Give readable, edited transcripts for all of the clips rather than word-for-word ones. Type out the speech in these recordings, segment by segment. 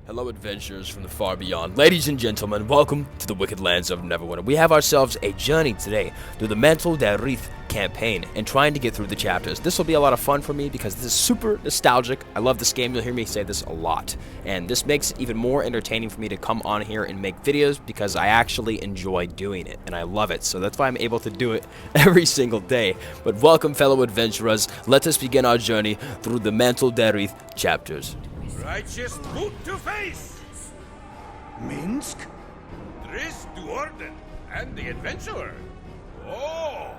Hello adventurers from the far beyond. Ladies and gentlemen, welcome to the wicked lands of Neverwinter. We have ourselves a journey today through the Mantol Derith campaign and trying to get through the chapters. This will be a lot of fun for me because this is super nostalgic. I love this game. You'll hear me say this a lot. And this makes it even more entertaining for me to come on here and make videos because I actually enjoy doing it and I love it. So that's why I'm able to do it every single day. But welcome fellow adventurers. Let us begin our journey through the Mantol Derith chapters. Righteous boot to face! Minsk? Derith to Orden, and the adventurer. Oh,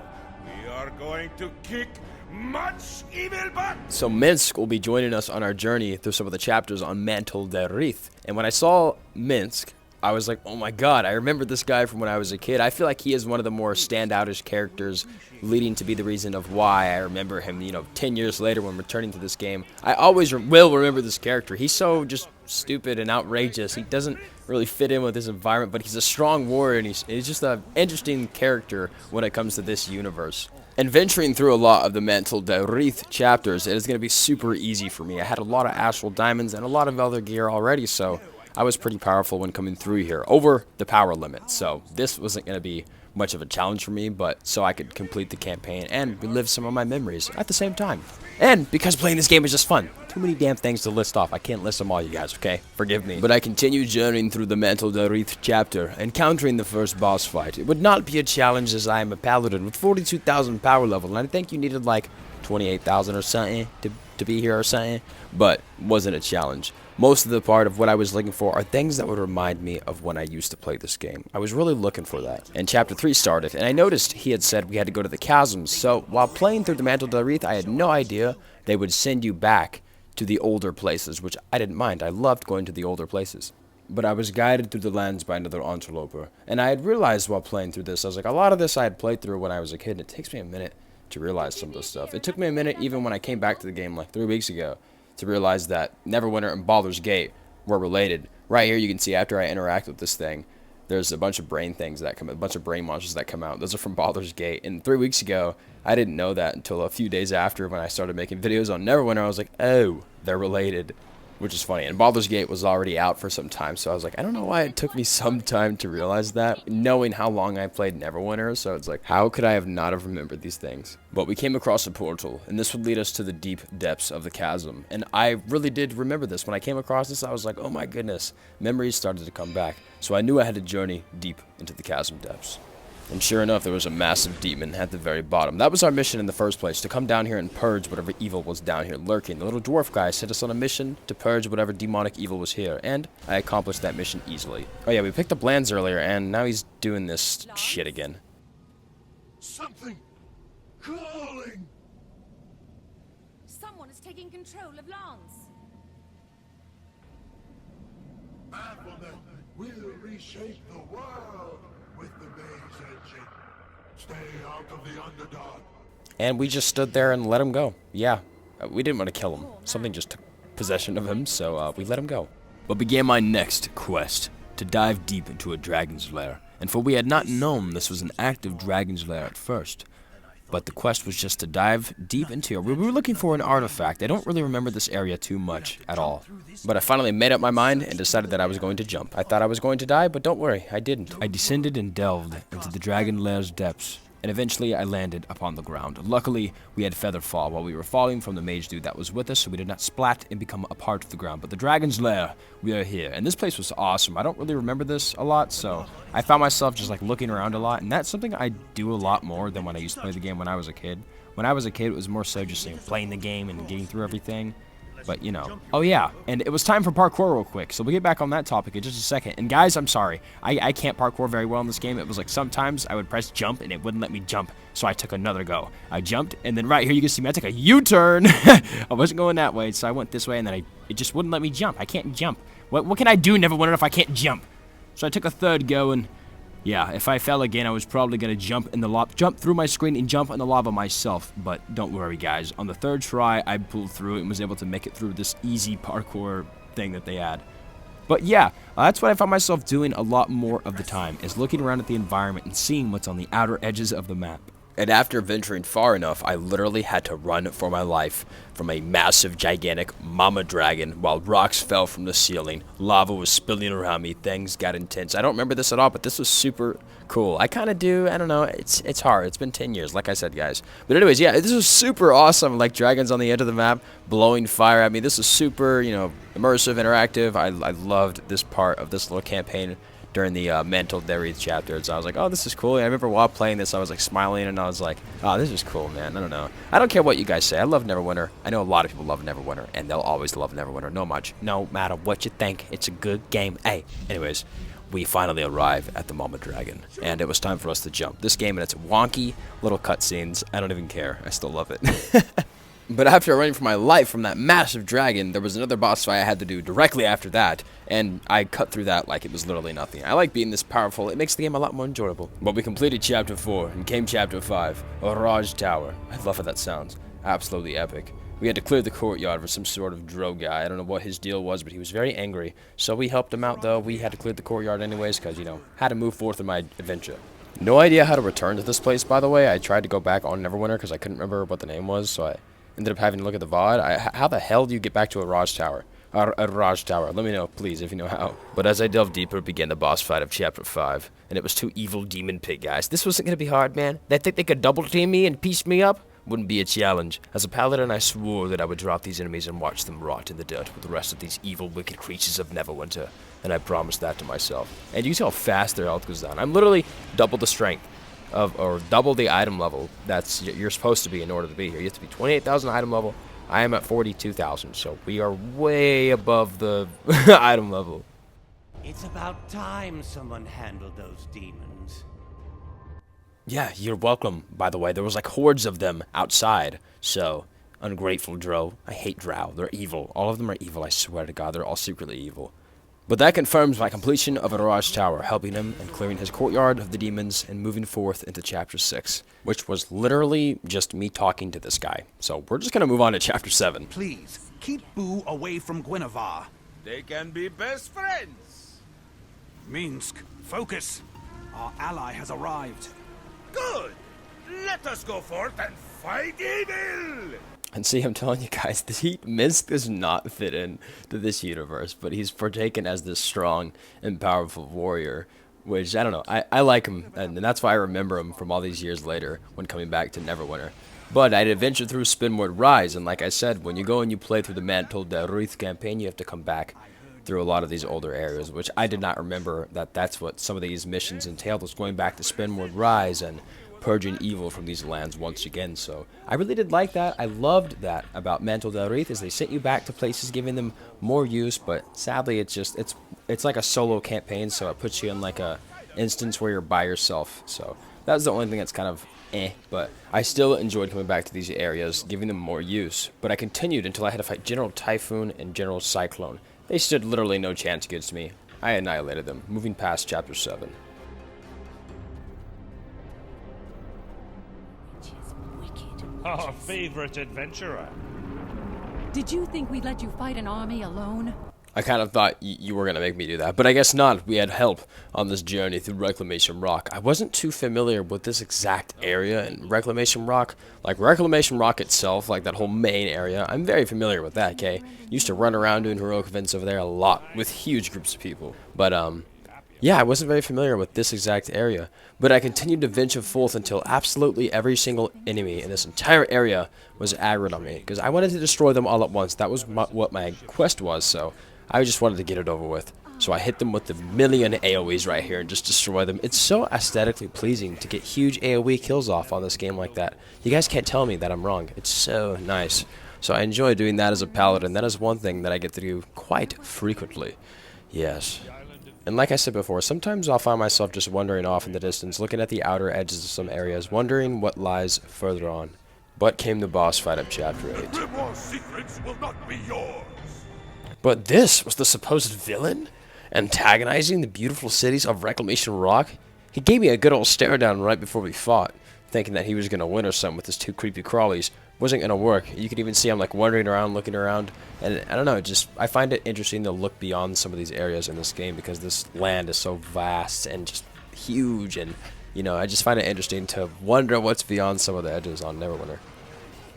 we are going to kick much evil butt! So Minsk will be joining us on our journey through some of the chapters on Mantol Derith. And when I saw Minsk, I was like, oh my god, I remember this guy from when I was a kid. I feel like he is one of the more standoutish characters, leading to be the reason of why I remember him, 10 years later when returning to this game. I always will remember this character. He's so just stupid and outrageous. He doesn't really fit in with this environment, but he's a strong warrior, and he's just an interesting character when it comes to this universe. And venturing through a lot of the Mantol Derith chapters, it is going to be super easy for me. I had a lot of astral diamonds and a lot of other gear already, so I was pretty powerful when coming through here, over the power limit, so this wasn't going to be much of a challenge for me, but so I could complete the campaign and relive some of my memories at the same time. And because playing this game is just fun. Too many damn things to list off. I can't list them all, you guys, okay? Forgive me. But I continue journeying through the Mantol Derith chapter, encountering the first boss fight. It would not be a challenge as I am a paladin with 42,000 power level, and I think you needed like 28,000 or something to be here or something, but wasn't a challenge. Most of the part of what I was looking for are things that would remind me of when I used to play this game. I was really looking for that. And Chapter 3 started, and I noticed he had said we had to go to the chasms, so while playing through the Mantol Derith, I had no idea they would send you back to the older places, which I didn't mind. I loved going to the older places. But I was guided through the lands by another interloper, and I had realized while playing through this, I was like, a lot of this I had played through when I was a kid, and it takes me a minute to realize some of this stuff. It took me a minute even when I came back to the game like 3 weeks ago to realize that Neverwinter and Baldur's Gate were related. Right here you can see after I interact with this thing, there's a bunch of brain things that come, a bunch of brain monsters that come out. Those are from Baldur's Gate. And 3 weeks ago, I didn't know that until a few days after when I started making videos on Neverwinter. I was like, oh, they're related. Which is funny. And Baldur's Gate was already out for some time, so I was like, I don't know why it took me some time to realize that, knowing how long I played Neverwinter, so it's like, how could I have not have remembered these things? But we came across a portal, and this would lead us to the deep depths of the chasm, and I really did remember this. When I came across this, I was like, oh my goodness, memories started to come back, so I knew I had to journey deep into the chasm depths. And sure enough, there was a massive demon at the very bottom. That was our mission in the first place, to come down here and purge whatever evil was down here lurking. The little dwarf guy set us on a mission to purge whatever demonic evil was here, and I accomplished that mission easily. Oh yeah, we picked up lands earlier, and now he's doing this shit again. Something calling! Someone is taking control of Lance. Baphomet will reshape the world with the maze engine. Stay out of the underdog. And we just stood there and let him go. Yeah, we didn't want to kill him. Something just took possession of him, so we let him go. But began my next quest, to dive deep into a dragon's lair. And for we had not known this was an active dragon's lair at first. But the quest was just to dive deep into it. We were looking for an artifact. I don't really remember this area too much at all. But I finally made up my mind and decided that I was going to jump. I thought I was going to die, but don't worry, I didn't. I descended and delved into the dragon lair's depths, and eventually I landed upon the ground. Luckily, we had feather fall while we were falling from the mage dude that was with us, so we did not splat and become a part of the ground. But the dragon's lair, we are here, and this place was awesome. I don't really remember this a lot, so I found myself just like looking around a lot, and that's something I do a lot more than when I used to play the game when I was a kid. When I was a kid, it was more so just playing the game and getting through everything. But, oh yeah, and it was time for parkour real quick, so we'll get back on that topic in just a second. And guys, I'm sorry, I can't parkour very well in this game. It was like sometimes I would press jump and it wouldn't let me jump, so I took another go. I jumped, and then right here you can see me, I took a U-turn. I wasn't going that way, so I went this way, and then it just wouldn't let me jump. I can't jump. What can I do, Neverwinter, if I can't jump? So I took a third go, and yeah, if I fell again, I was probably going to jump through my screen and jump in the lava myself. But don't worry, guys. On the third try, I pulled through it and was able to make it through this easy parkour thing that they had. But yeah, that's what I found myself doing a lot more of the time, is looking around at the environment and seeing what's on the outer edges of the map. And after venturing far enough, I literally had to run for my life from a massive, gigantic mama dragon while rocks fell from the ceiling. Lava was spilling around me. Things got intense. I don't remember this at all, but this was super cool. I kind of do. I don't know. It's hard. It's been 10 years, like I said, guys. But anyways, yeah, this was super awesome. Like dragons on the edge of the map, blowing fire at me. This is super, you know, immersive, interactive. I loved this part of this little campaign during the Mantol Derith chapter. So I was like, oh, this is cool. And I remember while playing this, I was like smiling, and I was like, oh, this is cool, man. I don't know. I don't care what you guys say. I love Neverwinter. I know a lot of people love Neverwinter, and they'll always love Neverwinter. No matter what you think, it's a good game. Hey, anyways, we finally arrive at the Mama Dragon, and it was time for us to jump. This game and its wonky little cutscenes, I don't even care. I still love it. But after running for my life from that massive dragon, there was another boss fight I had to do directly after that, and I cut through that like it was literally nothing. I like being this powerful. It makes the game a lot more enjoyable. But we completed Chapter 4, and came Chapter 5, Orage Tower. I love how that sounds. Absolutely epic. We had to clear the courtyard for some sort of drow guy. I don't know what his deal was, but he was very angry. So we helped him out, though. We had to clear the courtyard anyways, because, you know, had to move forth in my adventure. No idea how to return to this place, by the way. I tried to go back on Neverwinter because I couldn't remember what the name was, so I ended up having to look at the VOD. How the hell do you get back to a Raj Tower? A Raj Tower. Let me know, please, if you know how. But as I delved deeper, began the boss fight of Chapter 5. And it was 2 evil demon pit guys. This wasn't going to be hard, man. They think they could double team me and piece me up? Wouldn't be a challenge. As a paladin, I swore that I would drop these enemies and watch them rot in the dirt with the rest of these evil, wicked creatures of Neverwinter. And I promised that to myself. And you see how fast their health goes down. I'm literally double the strength of, or double the item level that's you're supposed to be in order to be here. You have to be 28,000 item level. I am at 42,000, so we are way above the item level. It's about time someone handled those demons. Yeah, you're welcome, by the way. There was like hordes of them outside, so ungrateful drow. I hate drow. They're evil. All of them are evil, I swear to God. They're all secretly evil. But that confirms my completion of Araj Tower, helping him and clearing his courtyard of the demons and moving forth into Chapter 6, which was literally just me talking to this guy. So we're just going to move on to Chapter 7. Please, keep Boo away from Guinevere. They can be best friends. Minsk, focus. Our ally has arrived. Good. Let us go forth and fight evil. And see, I'm telling you guys, Minsk does not fit in to this universe, but he's partaken as this strong and powerful warrior, which, I don't know, I like him, and that's why I remember him from all these years later when coming back to Neverwinter. But I'd adventured through Spinward Rise, and like I said, when you go and you play through the Mantol Derith campaign, you have to come back through a lot of these older areas, which I did not remember that's what some of these missions entailed, was going back to Spinward Rise and purging evil from these lands once again. So I really did like that. I loved that about Mantol Derith, is they sent you back to places, giving them more use, but sadly it's like a solo campaign, so it puts you in like a instance where you're by yourself. So that's the only thing that's kind of but I still enjoyed coming back to these areas, giving them more use. But I continued until I had to fight General Typhoon and General Cyclone. They stood literally no chance against me. I annihilated them, moving past Chapter 7. Our favorite adventurer. Did you think we'd let you fight an army alone? I kind of thought you were going to make me do that, but I guess not. We had help on this journey through Reclamation Rock. I wasn't too familiar with this exact area in Reclamation Rock. Like, Reclamation Rock itself, like that whole main area, I'm very familiar with that, okay? Used to run around doing heroic events over there a lot with huge groups of people. But, yeah, I wasn't very familiar with this exact area. But I continued to venture forth until absolutely every single enemy in this entire area was aggroed on me, because I wanted to destroy them all at once. That was what my quest was, so I just wanted to get it over with. So I hit them with the million AoEs right here and just destroy them. It's so aesthetically pleasing to get huge AoE kills off on this game like that. You guys can't tell me that I'm wrong. It's so nice. So I enjoy doing that as a paladin. That is one thing that I get to do quite frequently. Yes. And like I said before, sometimes I'll find myself just wandering off in the distance, looking at the outer edges of some areas, wondering what lies further on. But came the boss fight of Chapter 8. Grimoire secrets will not be yours. But this was the supposed villain, antagonizing the beautiful cities of Reclamation Rock. He gave me a good old stare down right before we fought, thinking that he was going to win or something with his 2 creepy crawlies. Wasn't going to work. You could even see him like wandering around, looking around, and I don't know, I find it interesting to look beyond some of these areas in this game, because this land is so vast and just huge, and You know, I just find it interesting to wonder what's beyond some of the edges on Neverwinter.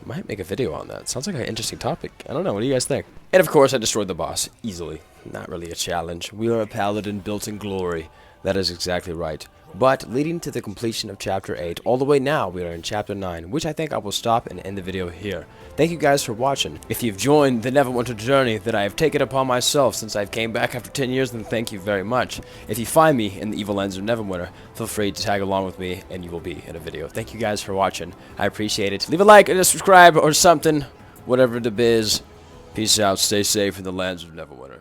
Might make a video on that. Sounds like an interesting topic. I don't know. What do you guys think? And of course, I destroyed the boss easily. Not really a challenge. We are a paladin built in glory. That is exactly right. But leading to the completion of Chapter 8, all the way now, we are in Chapter 9, which I think I will stop and end the video here. Thank you guys for watching. If you've joined the Neverwinter journey that I have taken upon myself since I've came back after 10 years, then thank you very much. If you find me in the evil ends of Neverwinter, feel free to tag along with me and you will be in a video. Thank you guys for watching. I appreciate it. Leave a like and a subscribe or something, whatever the biz. Peace out, stay safe in the lands of Neverwinter.